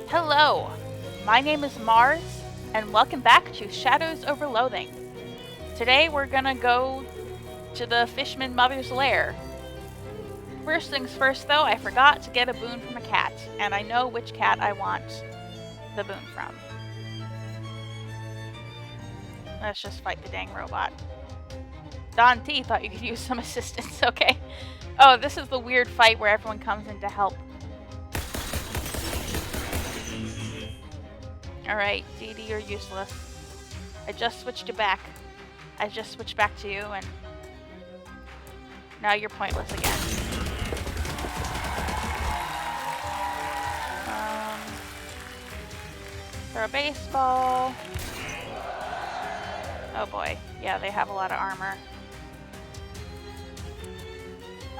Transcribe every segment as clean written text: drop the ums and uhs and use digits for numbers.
Hello, my name is Mars, and welcome back to Shadows over Loathing. Today we're gonna go to the Fishmother's lair. First things first though, I forgot to get a boon from a cat, and I know which cat I want the boon from. Let's just fight the dang robot. Don T thought you could use some assistance, okay. Oh, this is the weird fight where everyone comes in to help. Alright, Dee Dee, you're useless. I just switched you back. I just switched back to you, and now you're pointless again. Throw a baseball. Oh boy. Yeah, they have a lot of armor.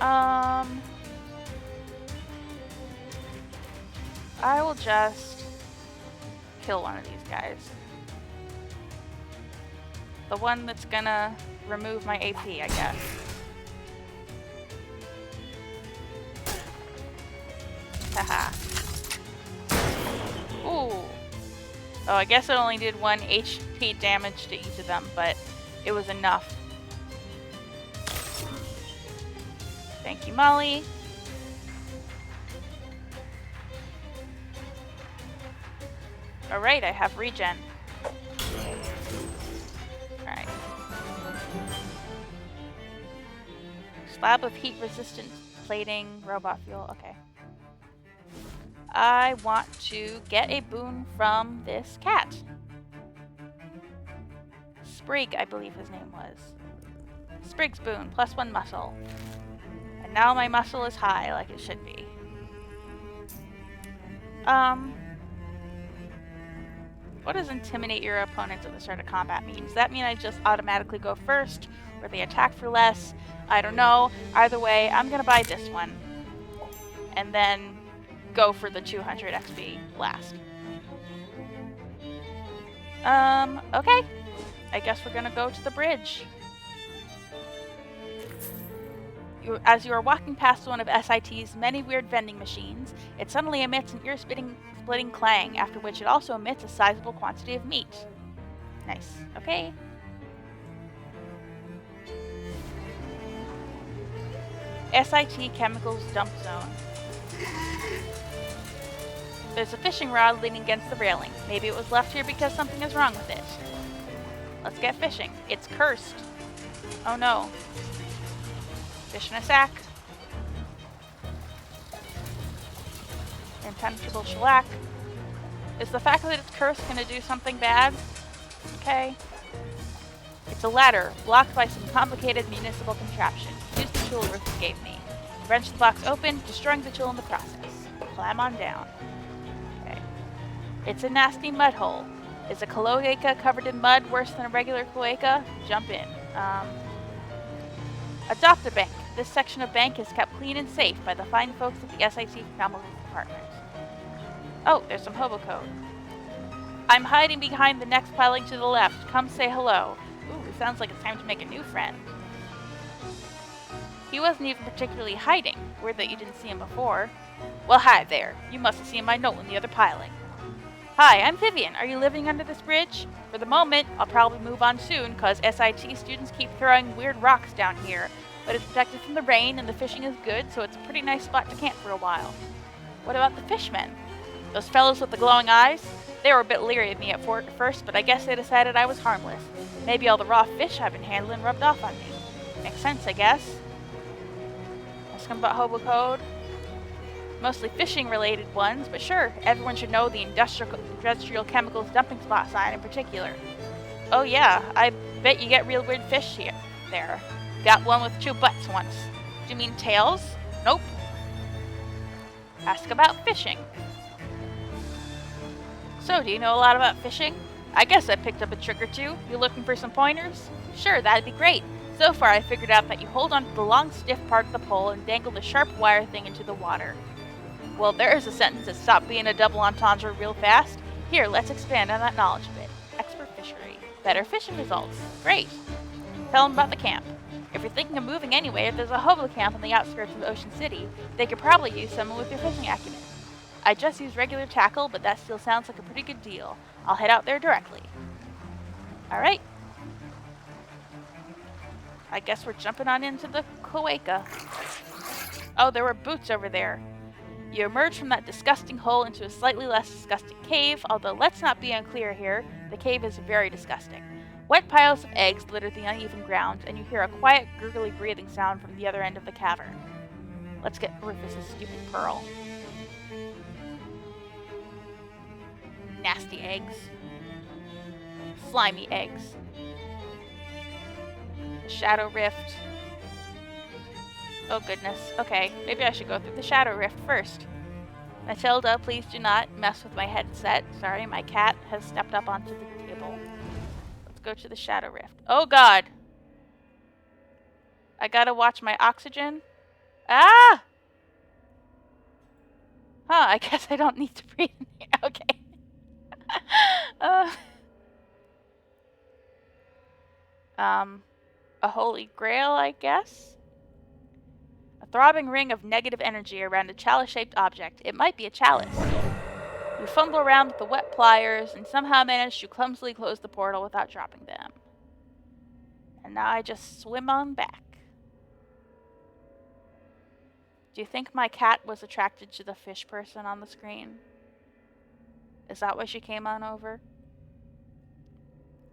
I will just kill one of these guys. The one that's gonna remove my AP, I guess. Haha. Ooh. Oh, I guess it only did 1 HP damage to each of them, but it was enough. Thank you, Molly. Alright, I have regen. Alright. Slab of heat resistant plating, robot fuel, okay. I want to get a boon from this cat. Sprig, I believe his name was. Sprig's boon, +1 muscle. And now my muscle is high, like it should be. What does intimidate your opponents at the start of combat mean? Does that mean I just automatically go first? Or they attack for less? I don't know. Either way, I'm gonna buy this one. And then go for the 200 XP last. Okay. I guess we're gonna go to the bridge. As you are walking past one of SIT's many weird vending machines, it suddenly emits an ear-splitting clang, after which it also emits a sizable quantity of meat. Nice. Okay. SIT Chemicals Dump Zone. There's a fishing rod leaning against the railing. Maybe it was left here because something is wrong with it. Let's get fishing. It's cursed. Oh no. Fish in a sack. Impenetrable shellac. Is the fact that it's cursed gonna do something bad? Okay. It's a ladder, blocked by some complicated municipal contraption. Use the tool Rufus gave me. Wrench the box open, destroying the tool in the process. Climb on down. Okay. It's a nasty mud hole. Is a cloaca covered in mud worse than a regular cloaca? Jump in. Adopt a bank. This section of bank is kept clean and safe by the fine folks at the SIT Chemicals Department. Oh, there's some hobo code. I'm hiding behind the next piling to the left. Come say hello. Ooh, sounds like it's time to make a new friend. He wasn't even particularly hiding. Weird that you didn't see him before. Well, hi there. You must have seen my note in the other piling. Hi, I'm Vivian. Are you living under this bridge? For the moment, I'll probably move on soon, cause SIT students keep throwing weird rocks down here. But it's protected from the rain and the fishing is good, so it's a pretty nice spot to camp for a while. What about the fishmen? Those fellows with the glowing eyes? They were a bit leery of me at first, but I guess they decided I was harmless. Maybe all the raw fish I've been handling rubbed off on me. Makes sense, I guess. Ask them about hobo code. Mostly fishing-related ones, but sure, everyone should know the industrial chemicals dumping spot sign in particular. Oh yeah, I bet you get real weird fish here. There. Got one with 2 butts once. Do you mean tails? Nope. Ask about fishing. So, do you know a lot about fishing? I guess I picked up a trick or two. You looking for some pointers? Sure, that'd be great. So far, I figured out that you hold onto the long, stiff part of the pole and dangle the sharp wire thing into the water. Well, there's a sentence that stopped being a double entendre real fast. Here, let's expand on that knowledge a bit. Expert fishery. Better fishing results. Great. Tell them about the camp. If you're thinking of moving anywhere, there's a hobo camp on the outskirts of Ocean City. They could probably use someone with your fishing acumen. I just used regular tackle, but that still sounds like a pretty good deal. I'll head out there directly. Alright. I guess we're jumping on into the cloaca. Oh, there were boots over there. You emerge from that disgusting hole into a slightly less disgusting cave, although let's not be unclear here, the cave is very disgusting. Wet piles of eggs litter the uneven ground, and you hear a quiet, gurgly breathing sound from the other end of the cavern. Let's get Rufus' stupid pearl. Nasty eggs. Slimy eggs. The Shadow Rift. Oh goodness. Okay, maybe I should go through the Shadow Rift first. Matilda, please do not mess with my headset. Sorry, my cat has stepped up onto the table. Let's go to the Shadow Rift. Oh god! I gotta watch my oxygen. Ah! Huh, I guess I don't need to breathe in here. Okay. A holy grail, I guess? A throbbing ring of negative energy around a chalice-shaped object. It might be a chalice. You fumble around with the wet pliers and somehow manage to clumsily close the portal without dropping them. And now I just swim on back. Do you think my cat was attracted to the fish person on the screen? Is that why she came on over?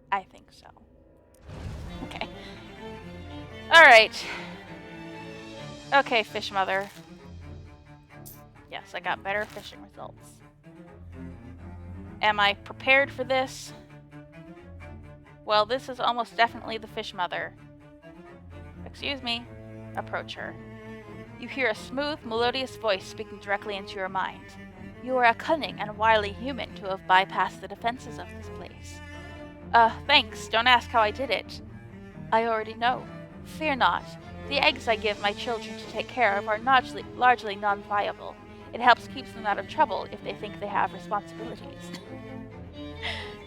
I think so. Okay. Alright. Okay, Fishmother. Yes, I got better fishing results. Am I prepared for this? Well, this is almost definitely the Fishmother. Excuse me. Approach her. You hear a smooth, melodious voice speaking directly into your mind. You are a cunning and wily human to have bypassed the defenses of this place. Thanks. Don't ask how I did it. I already know. Fear not. The eggs I give my children to take care of are largely non-viable. It helps keep them out of trouble if they think they have responsibilities.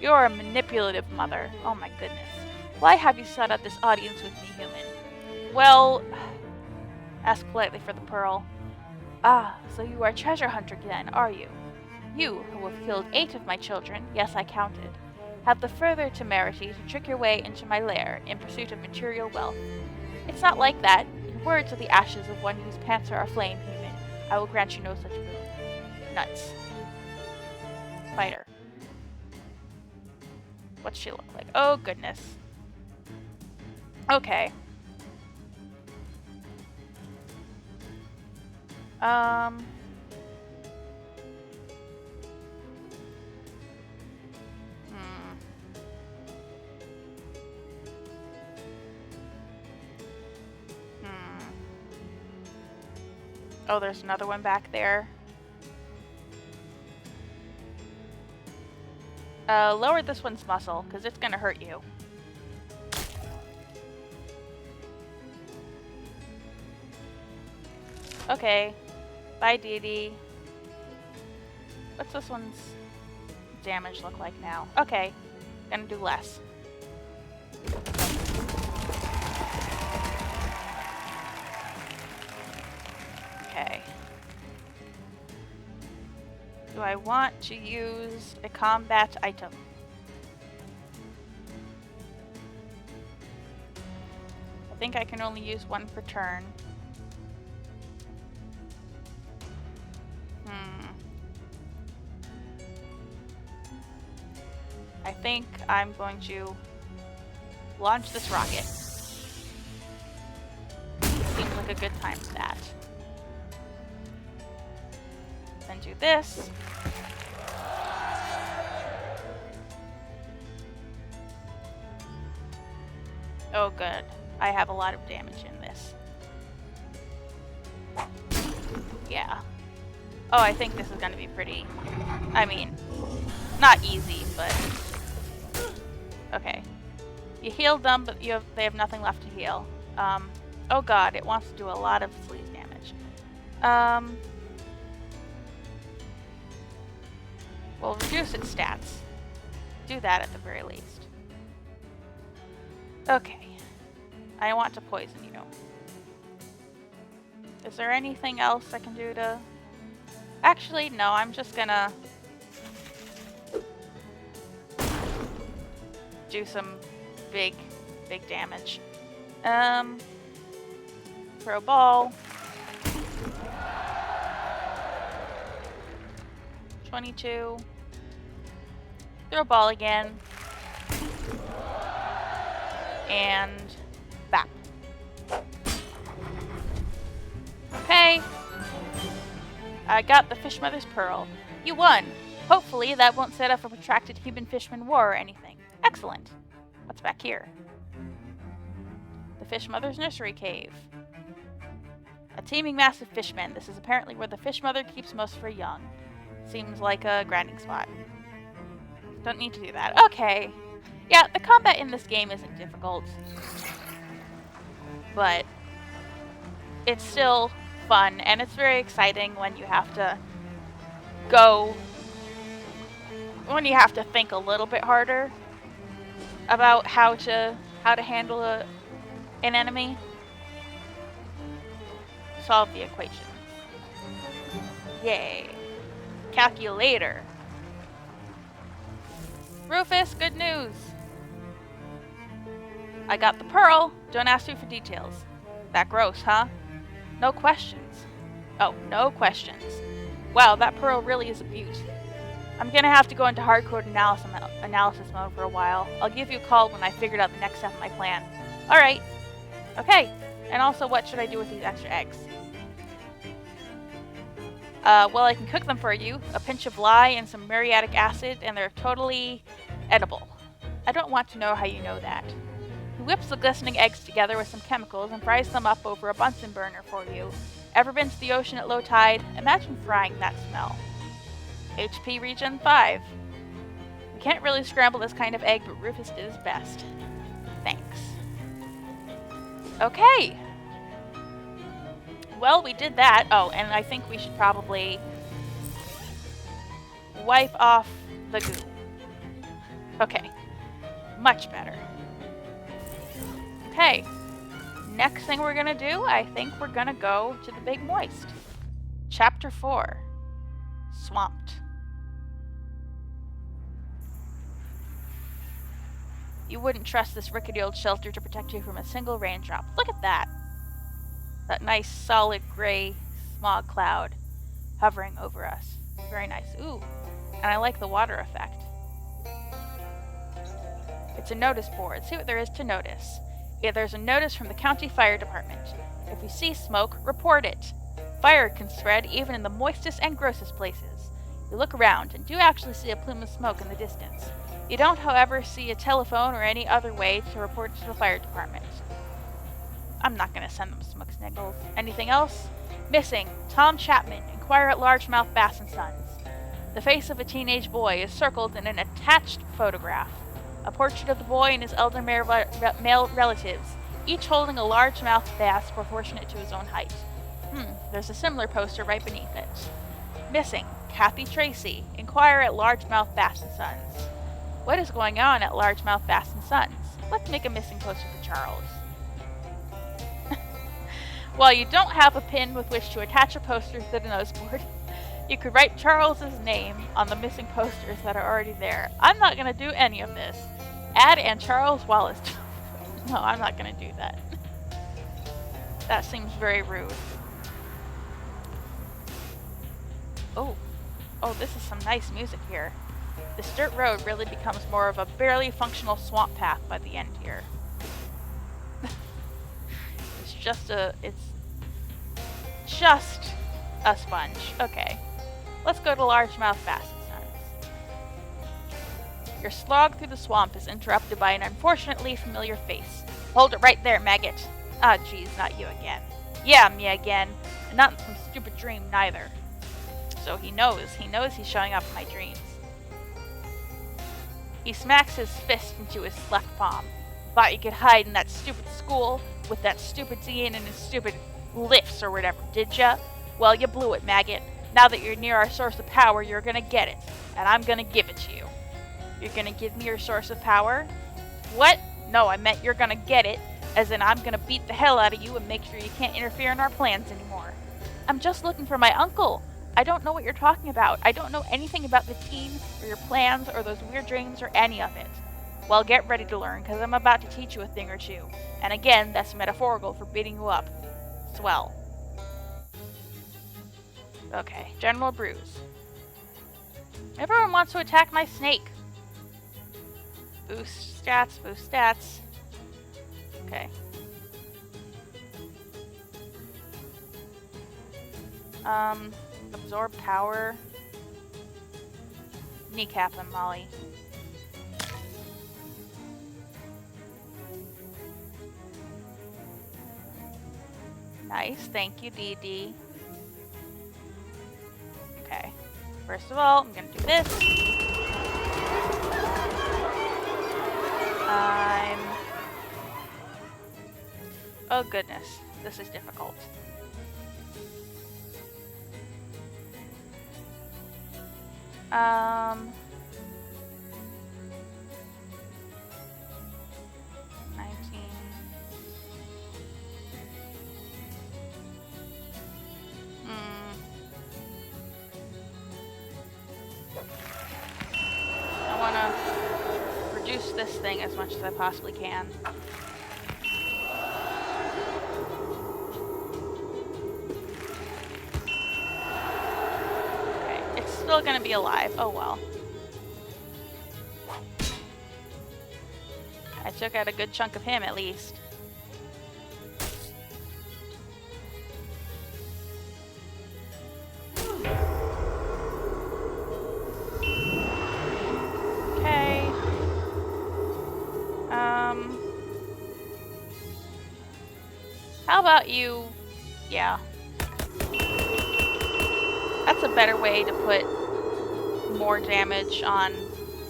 You're a manipulative mother. Oh my goodness. Why have you sought out this audience with me, human? Well... Ask politely for the pearl. Ah, so you are a treasure hunter then, are you? You, who have killed 8 of my children, yes, I counted, have the further temerity to trick your way into my lair in pursuit of material wealth. It's not like that. Your words are the ashes of one whose pants are aflame, human. I will grant you no such boon. Nuts. Fighter. What's she look like? Oh, goodness. Okay. Oh, there's another one back there. Lower this one's muscle, because it's gonna hurt you. Okay. Bye, Dee Dee. What's this one's damage look like now? Okay. Gonna do less. Okay. Do I want to use a combat item? I think I can only use one per turn. I think I'm going to launch this rocket. Seems like a good time for that. Then do this. Oh good. I have a lot of damage in this. Yeah. Oh, I think this is going to be pretty... I mean, not easy, but... Okay. You healed them, but they have nothing left to heal. Oh god, it wants to do a lot of sleaze damage. We'll reduce its stats. Do that at the very least. Okay. I want to poison you. Is there anything else I can do to Actually, no, I'm just gonna do some big damage. Throw a ball. 22. Throw a ball again. And bap. Okay. I got the Fishmother's Pearl. You won. Hopefully that won't set off a protracted human-fishman war or anything. Excellent. What's back here? The Fishmother's Nursery Cave. A teeming mass of fishmen. This is apparently where the Fishmother keeps most of her young. Seems like a grinding spot. Don't need to do that. Okay. Yeah, the combat in this game isn't difficult. But it's still fun, and it's very exciting when you have to think a little bit harder about how to handle an enemy. Solve the equation. Yay. Calculator. Rufus, good news. I got the pearl. Don't ask me for details. That gross, huh? No questions. Oh, no questions. Wow, that pearl really is a beaut. I'm gonna have to go into hardcore analysis mode for a while. I'll give you a call when I figured out the next step of my plan. Alright. Okay. And also, what should I do with these extra eggs? Well, I can cook them for you. A pinch of lye and some muriatic acid, and they're totally edible. I don't want to know how you know that. He whips the glistening eggs together with some chemicals and fries them up over a Bunsen burner for you. Ever been to the ocean at low tide? Imagine frying that smell. HP Regen 5. We can't really scramble this kind of egg, but Rufus did his best. Thanks. Okay. Well, we did that. Oh, and I think we should probably wipe off the goo. Okay. Much better. Okay. Next thing we're gonna do, I think we're gonna go to the Big Moist. Chapter 4. Swamped. You wouldn't trust this rickety old shelter to protect you from a single raindrop. Look at that. That nice solid gray smog cloud hovering over us. Very nice. Ooh. And I like the water effect. It's a notice board. See what there is to notice. Yeah, there's a notice from the county fire department. If you see smoke, report it. Fire can spread even in the moistest and grossest places. You look around and do actually see a plume of smoke in the distance. You don't, however, see a telephone or any other way to report it to the fire department. I'm not going to send them smoke signals. Anything else? Missing. Tom Chapman. Inquire at Largemouth Bass & Sons. The face of a teenage boy is circled in an attached photograph. A portrait of the boy and his elder male relatives, each holding a largemouth bass proportionate to his own height. There's a similar poster right beneath it. Missing. Kathy Tracy. Inquire at Largemouth Bass & Sons. What is going on at Largemouth Bass & Sons? Let's make a missing poster for Charles. While you don't have a pin with which to attach a poster to the noseboard, you could write Charles's name on the missing posters that are already there. I'm not going to do any of this. Add and Charles Wallace. No, I'm not going to do that. That seems very rude. Oh, this is some nice music here. This dirt road really becomes more of a barely functional swamp path by the end here. It's just a sponge. Okay. Let's go to Largemouth Bass & Sons. Your slog through the swamp is interrupted by an unfortunately familiar face. Hold it right there, maggot. Ah, geez, not you again. Yeah, me again. And not in some stupid dream, neither. So he knows he's showing up in my dreams. He smacks his fist into his left palm. Thought you could hide in that stupid school with that stupid Ian and his stupid lifts or whatever, did ya? Well, you blew it, maggot. Now that you're near our source of power, you're gonna get it. And I'm gonna give it to you. You're gonna give me your source of power? What? No, I meant you're gonna get it, as in I'm gonna beat the hell out of you and make sure you can't interfere in our plans anymore. I'm just looking for my uncle. I don't know what you're talking about. I don't know anything about the team, or your plans, or those weird dreams, or any of it. Well, get ready to learn, because I'm about to teach you a thing or two. And again, that's metaphorical for beating you up. Swell. Okay, General Bruise. Everyone wants to attack my snake. Boost stats, boost stats. Okay. Absorb power. Kneecap him, Molly. Nice, thank you, DD. Okay. First of all, I'm gonna do this. Oh goodness, this is difficult. Um... 19... I wanna reduce this thing as much as I possibly can. Okay, it's still gonna be alive. Oh well. I took out a good chunk of him at least. Okay. How about you? Yeah. That's a better way to put more damage on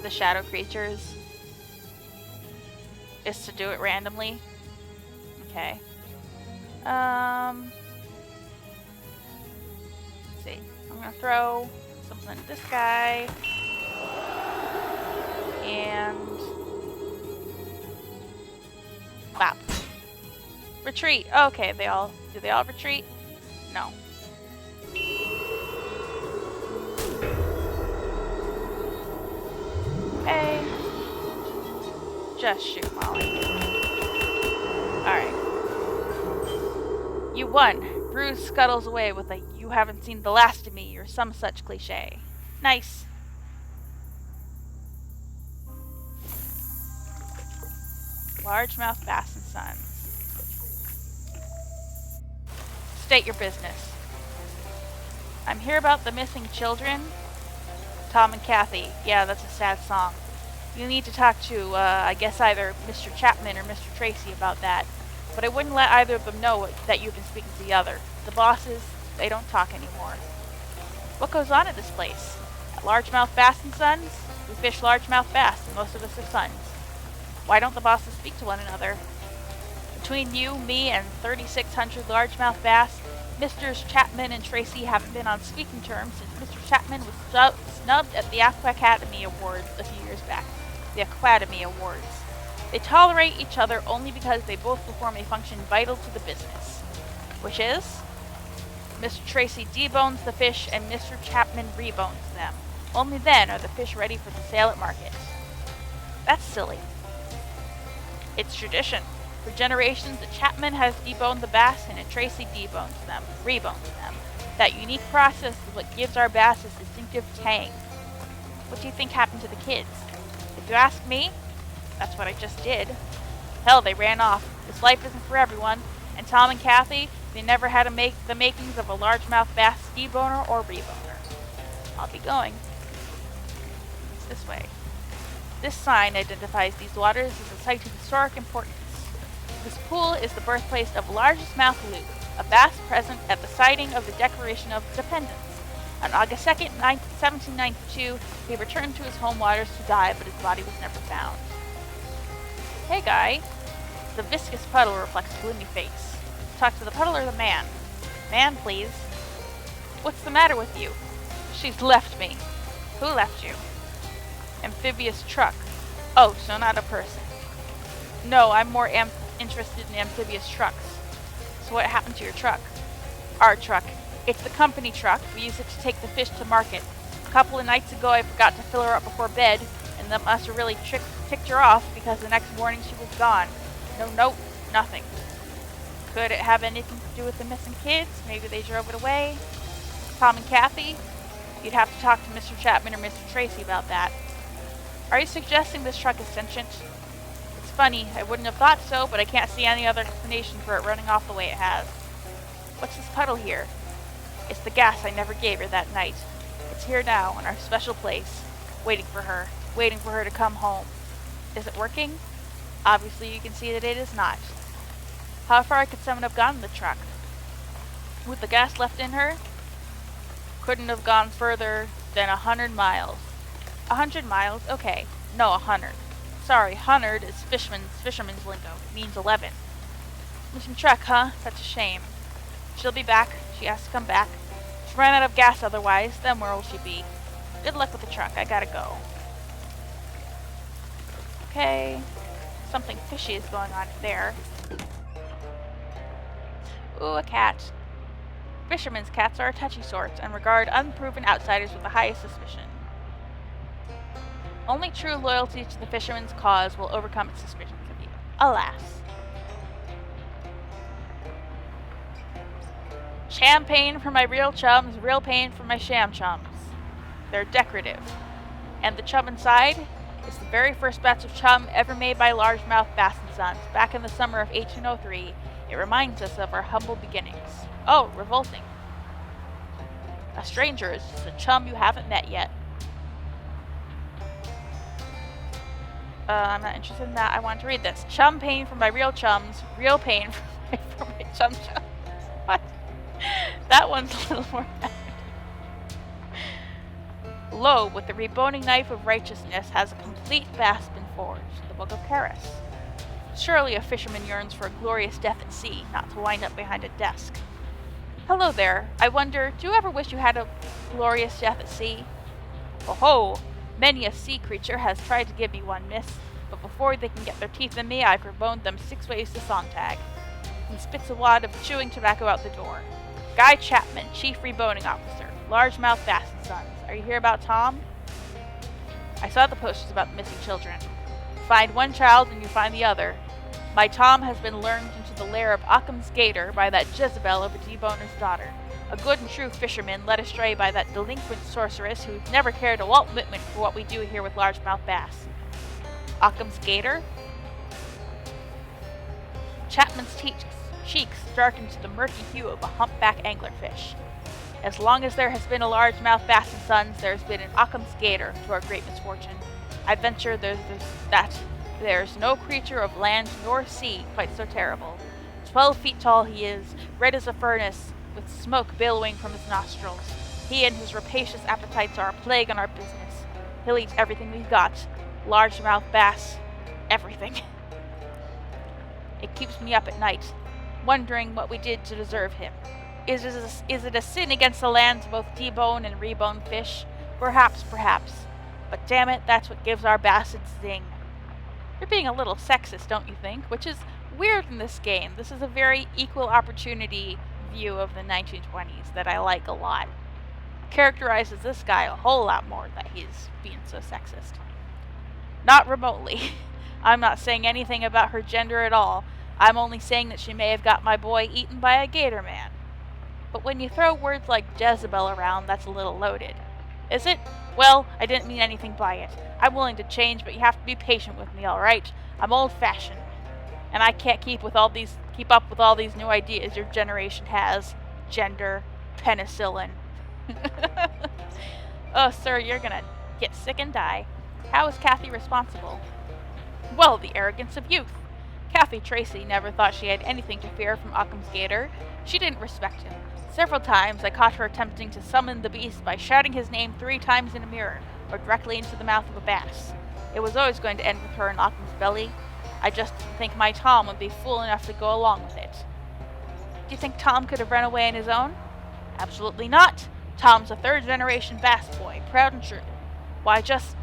the shadow creatures. Is to do it randomly. Okay. Let's see. I'm gonna throw something at this guy. And wow. Retreat. Okay, do they all retreat? No. Okay. Just shoot, Molly. Alright. You won. Bruce scuttles away with a "you haven't seen the last of me" or some such cliche. Nice. Largemouth Bass and Sons. State your business. I'm here about the missing children. Tom and Kathy. Yeah, that's a sad song. You need to talk to, I guess either Mr. Chapman or Mr. Tracy about that. But I wouldn't let either of them know that you've been speaking to the other. The bosses, they don't talk anymore. What goes on at this place? At Largemouth Bass and Sons? We fish largemouth bass, and most of us are sons. Why don't the bosses speak to one another? Between you, me, and 3,600 largemouth bass, Misters Chapman and Tracy haven't been on speaking terms since Mr. Chapman was snubbed at the Aquacademy Awards a few years back. The Aquacademy Awards. They tolerate each other only because they both perform a function vital to the business. Which is? Mr. Tracy debones the fish and Mr. Chapman rebones them. Only then are the fish ready for the sale at market. That's silly. It's tradition. For generations, the Chapman has deboned the bass and Tracy debones them, rebones them. That unique process is what gives our bass its distinctive tang. What do you think happened to the kids? If you ask me, that's what I just did. Hell, they ran off. This life isn't for everyone. And Tom and Kathy, they never had the makings of a largemouth bass deboner or reboner. I'll be going. It's this way. This sign identifies these waters as a site of historic importance. This pool is the birthplace of largest mouth Luke, a bass present at the sighting of the Declaration of Independence. On August 2nd, 1792, he returned to his home waters to die, but his body was never found. Hey, guy. The viscous puddle reflects a gloomy face. Talk to the puddle or the man? Man, please. What's the matter with you? She's left me. Who left you? Amphibious truck. Oh, so not a person. No, I'm more interested in amphibious trucks. So what happened to your truck? Our truck. It's the company truck. We use it to take the fish to market. A couple of nights ago I forgot to fill her up before bed, and that must have really ticked her off because the next morning she was gone. No note, nothing. Could it have anything to do with the missing kids? Maybe they drove it away? Tom and Kathy? You'd have to talk to Mr. Chapman or Mr. Tracy about that. Are you suggesting this truck is sentient? It's funny, I wouldn't have thought so, but I can't see any other explanation for it running off the way it has. What's this puddle here? It's the gas I never gave her that night. It's here now, in our special place, waiting for her to come home. Is it working? Obviously you can see that it is not. How far could someone have gone in the truck? With the gas left in her? Couldn't have gone further than 100 miles. 100 miles? Okay. No, 100. Sorry, 100 is fisherman's lingo. It means 11. Missing truck, huh? Such a shame. She'll be back. She has to come back. She ran out of gas otherwise. Then where will she be? Good luck with the truck. I gotta go. Okay. Something fishy is going on there. Ooh, a cat. Fishermen's cats are a touchy sort and regard unproven outsiders with the highest suspicion. Only true loyalty to the fisherman's cause will overcome its suspicions of you. Alas. Champagne for my real chums, real pain for my sham chums. They're decorative. And the chum inside is the very first batch of chum ever made by largemouth Bass & Sons back in the summer of 1803. It reminds us of our humble beginnings. Oh, revolting. A stranger is just a chum you haven't met yet. I'm not interested in that. I want to read this. Chum pain for my real chums, real pain for my chum chums. What? That one's a little more bad. Lo, with the reboning knife of righteousness has a complete bass been forged. The Book of Charis. Surely a fisherman yearns for a glorious death at sea, not to wind up behind a desk. Hello there. I wonder, do you ever wish you had a glorious death at sea? Oh ho! Many a sea creature has tried to give me one, miss, but before they can get their teeth in me, I've reboned them 6 ways to Sontag. He spits a wad of chewing tobacco out the door. Guy Chapman, Chief Reboning Officer, Largemouth Bass & Sons. Are you here about Tom? I saw the posters about the missing children. Find one child and you find the other. My Tom has been lured into the lair of Occam's gator by that Jezebel of a deboner's daughter. A good and true fisherman led astray by that delinquent sorceress who never cared a Walt Whitman for what we do here with largemouth bass. Occam's gator? Chapman's cheeks darkened to the murky hue of a humpback anglerfish. As long as there has been a largemouth Bass & Sons, there has been an Occam's gator, to our great misfortune. I venture there's no creature of land nor sea quite so terrible. 12 feet tall he is, red as a furnace, with smoke billowing from his nostrils. He and his rapacious appetites are a plague on our business. He'll eat everything we've got. Largemouth bass. Everything. It keeps me up at night, wondering what we did to deserve him. Is it a sin against the land to both debone and rebone fish? Perhaps. But damn it, that's what gives our bass its zing. You're being a little sexist, don't you think? Which is weird in this game. This is a very equal opportunity view of the 1920s that I like a lot. Characterizes this guy a whole lot more that he's being so sexist. Not remotely. I'm not saying anything about her gender at all. I'm only saying that she may have got my boy eaten by a gator man. But when you throw words like Jezebel around, that's a little loaded. Is it? Well, I didn't mean anything by it. I'm willing to change, but you have to be patient with me, alright? I'm old-fashioned. And I can't keep up with all these new ideas your generation has. Gender, penicillin. Oh, sir, you're gonna get sick and die. How is Kathy responsible? Well, the arrogance of youth. Kathy Tracy never thought she had anything to fear from Occam's gator. She didn't respect him. Several times I caught her attempting to summon the beast by shouting his name 3 times in a mirror, or directly into the mouth of a bass. It was always going to end with her in Occam's belly. I just didn't think my Tom would be fool enough to go along with it. Do you think Tom could have run away on his own? Absolutely not. Tom's a 3rd-generation bass boy, proud and true. Why, just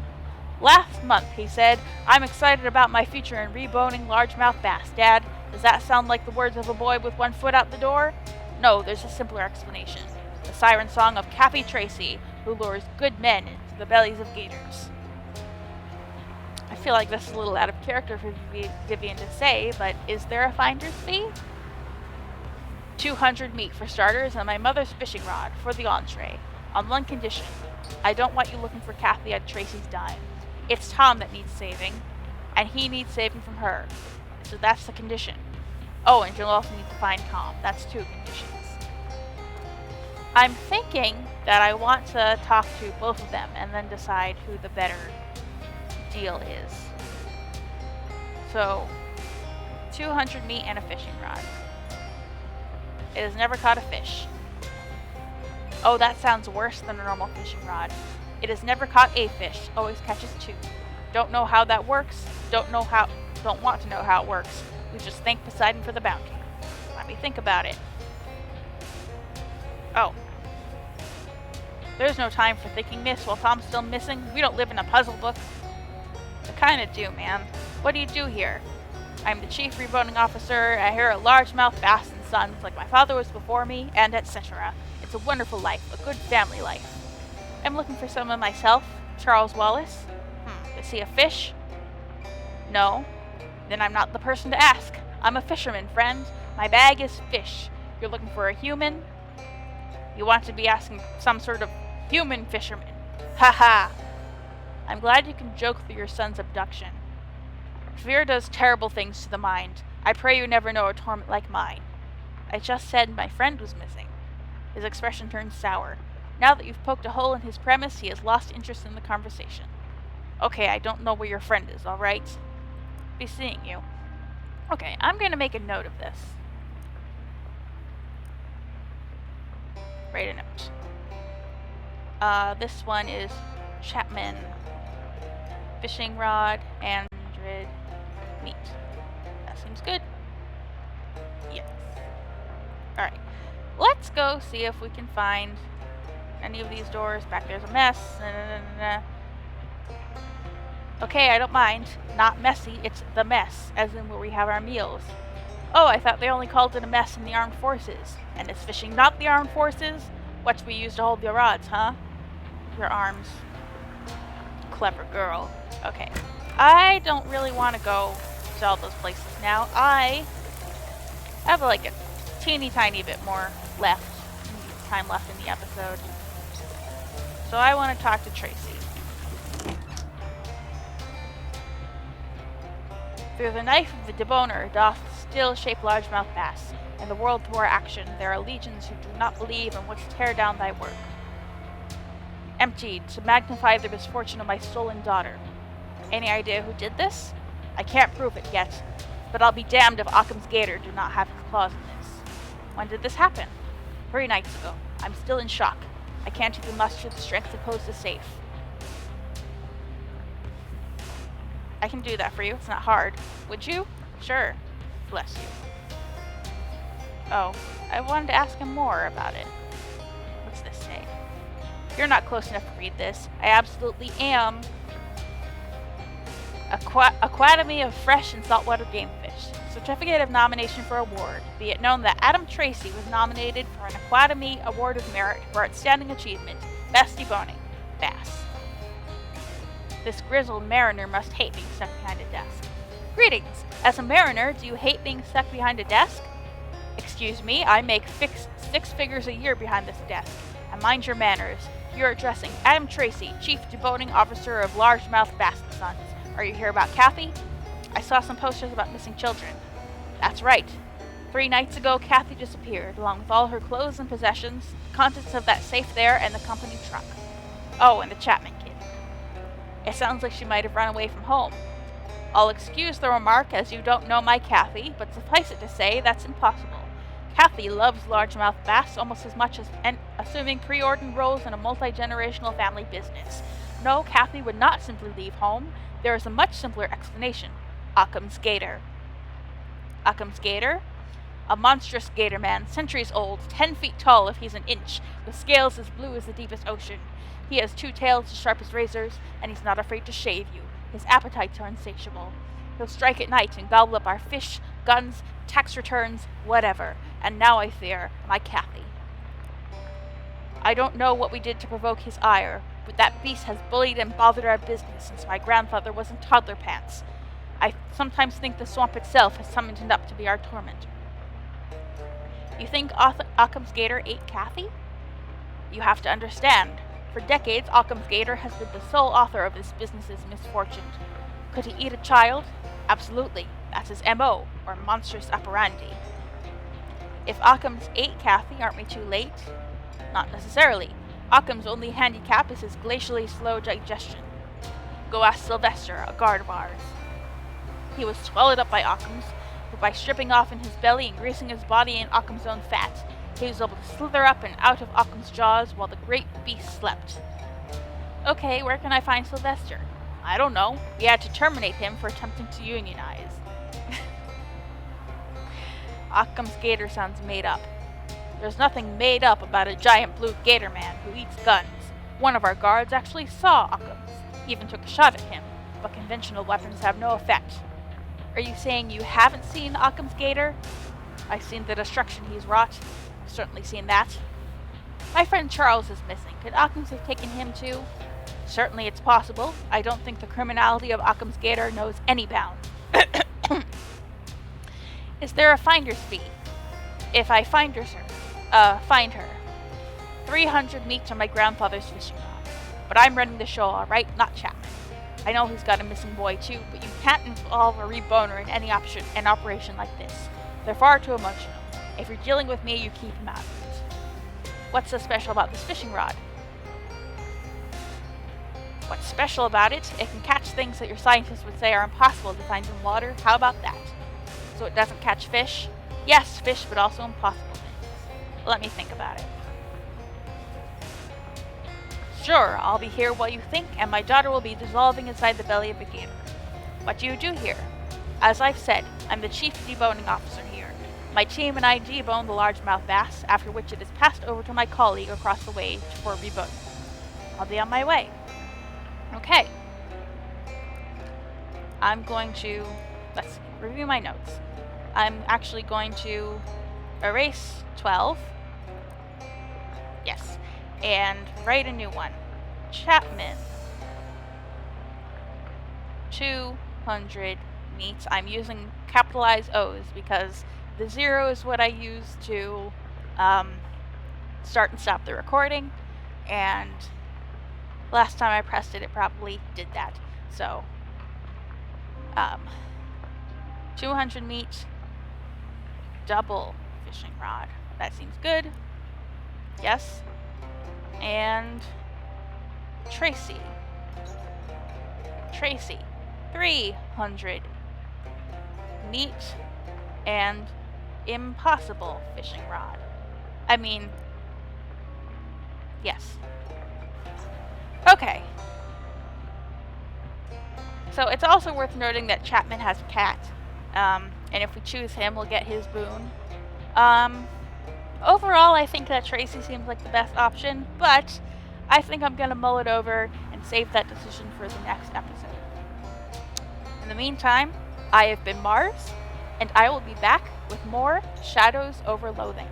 last month, he said, I'm excited about my future in reboning largemouth bass. Dad, does that sound like the words of a boy with one foot out the door? No, there's a simpler explanation. the siren song of Cappy Tracy, who lures good men into the bellies of gators. I feel like this is a little out of character for Vivian to say, but is there a finder's fee? 200 meat for starters, and my mother's fishing rod for the entree. On one condition. I don't want you looking for Kathy at Tracy's dime. It's Tom that needs saving, and he needs saving from her. So that's the condition. Oh, and you'll also need to find Tom. That's 2 conditions. I'm thinking that I want to talk to both of them and then decide who the better deal is. So, 200 meat and a fishing rod. It has never caught a fish. Oh, that sounds worse than a normal fishing rod. It has never caught a fish, always catches 2. Don't know how that works, don't want to know how it works. We just thank Poseidon for the bounty. Let me think about it. Oh. There's no time for thinking, miss, while Tom's still missing. We don't live in a puzzle book. I kinda do, man. What do you do here? I'm the chief reboning officer. I hear a largemouth bass and sons, like my father was before me, and etc. It's a wonderful life, a good family life. I'm looking for someone myself. Charles Wallace. Is he a fish? No. Then I'm not the person to ask. I'm a fisherman, friend. My bag is fish. You're looking for a human? You want to be asking some sort of human fisherman. Haha. I'm glad you can joke through your son's abduction. Fear does terrible things to the mind. I pray you never know a torment like mine. I just said my friend was missing. His expression turned sour. Now that you've poked a hole in his premise, he has lost interest in the conversation. Okay, I don't know where your friend is, alright? Be seeing you. Okay, I'm gonna make a note of this. Write a note. This one is Chapman. Fishing rod and 100 meat. That seems good. Yes. Alright. Let's go see if we can find any of these doors. Back there's a mess. Okay, I don't mind. Not messy, it's the mess, as in where we have our meals. Oh, I thought they only called it a mess in the armed forces. And is fishing not the armed forces? What we use to hold your rods, huh? Your arms. Clever girl. Okay. I don't really want to go to all those places now. I have like a teeny tiny bit more time left in the episode. So I want to talk to Tracy. Through the knife of the deboner doth still shape largemouth bass. In the world war action, there are legions who do not believe and would tear down thy work. Emptied to magnify the misfortune of my stolen daughter. Any idea who did this? I can't prove it yet, but I'll be damned if Occam's gator do not have his claws in this. When did this happen? 3 nights ago. I'm still in shock. I can't even muster the strength to close the safe. I can do that for you. It's not hard. Would you? Sure. Bless you. Oh, I wanted to ask him more about it. What's this say? You're not close enough to read this. I absolutely am. Academy of Fresh and Saltwater Game Fish. Certificate of Nomination for Award. Be it known that Adam Tracy was nominated for an Academy Award of Merit for Outstanding Achievement. Best deboning. Bass. This grizzled mariner must hate being stuck behind a desk. Greetings. As a mariner, do you hate being stuck behind a desk? Excuse me, I make 6 figures a year behind this desk. And mind your manners. You're addressing Adam Tracy, Chief Deboning Officer of Largemouth Bass and Sons. Are you here about Kathy? I saw some posters about missing children. That's right. 3 nights ago, Kathy disappeared, along with all her clothes and possessions, the contents of that safe there, and the company truck. Oh, and the Chapman kid. It sounds like she might have run away from home. I'll excuse the remark as you don't know my Kathy, but suffice it to say that's impossible. Kathy loves largemouth bass almost as much as assuming preordained roles in a multi-generational family business. No, Kathy would not simply leave home. There is a much simpler explanation. Occam's gator. Occam's gator? A monstrous gator man, centuries old, 10 feet tall if he's an inch, with scales as blue as the deepest ocean. He has 2 tails as sharp as razors, and he's not afraid to shave you. His appetites are insatiable. He'll strike at night and gobble up our fish, guns, tax returns, whatever. And now I fear my Kathy. I don't know what we did to provoke his ire, but that beast has bullied and bothered our business since my grandfather was in toddler pants. I sometimes think the swamp itself has summoned him up to be our tormentor. You think Occam's gator ate Kathy? You have to understand. For decades, Occam's gator has been the sole author of this business's misfortunes. Could he eat a child? Absolutely. That's his M.O., or monstrous operandi. If Occam's ate Kathy, aren't we too late? Not necessarily. Occam's only handicap is his glacially slow digestion. Go ask Sylvester, a guard of ours. He was swallowed up by Occam's, but by stripping off in his belly and greasing his body in Occam's own fat, he was able to slither up and out of Occam's jaws while the great beast slept. Okay, where can I find Sylvester? I don't know. We had to terminate him for attempting to unionize. Occam's gator sounds made up. There's nothing made up about a giant blue gator man who eats guns. One of our guards actually saw Occam's, even took a shot at him, but conventional weapons have no effect. Are you saying you haven't seen Occam's gator? I've seen the destruction he's wrought. I've certainly seen that. My friend Charles is missing. Could Occam's have taken him too? Certainly it's possible. I don't think the criminality of Occam's gator knows any bounds. Is there a finder's fee? If I find her, sir. 300 meat on my grandfather's fishing rod. But I'm running the show, alright? Not Chapman. I know he's got a missing boy too, but you can't involve a reboner in an operation like this. They're far too emotional. If you're dealing with me, you keep him out of it. What's so special about this fishing rod? What's special about it? It can catch things that your scientists would say are impossible to find in water. How about that? So it doesn't catch fish? Yes, fish, but also impossible things. Let me think about it. Sure, I'll be here while you think, and my daughter will be dissolving inside the belly of a gator. What do you do here? As I've said, I'm the chief deboning officer here. My team and I debone the largemouth bass, after which it is passed over to my colleague across the way for reboning. I'll be on my way. Okay. I'm going to, review my notes. I'm actually going to erase 12. Yes. And write a new one. Chapman. 200 meat. I'm using capitalized O's because the 0 is what I use to start and stop the recording, and last time I pressed it, it probably did that. So, 200 meat, double fishing rod. That seems good. Yes. And Tracy, 300 neat and impossible fishing rod. I mean, yes. Okay. So it's also worth noting that Chapman has a cat, and if we choose him, we'll get his boon. Overall, I think that Tracy seems like the best option, but I think I'm going to mull it over and save that decision for the next episode. In the meantime, I have been Mars, and I will be back with more Shadows over Loathing.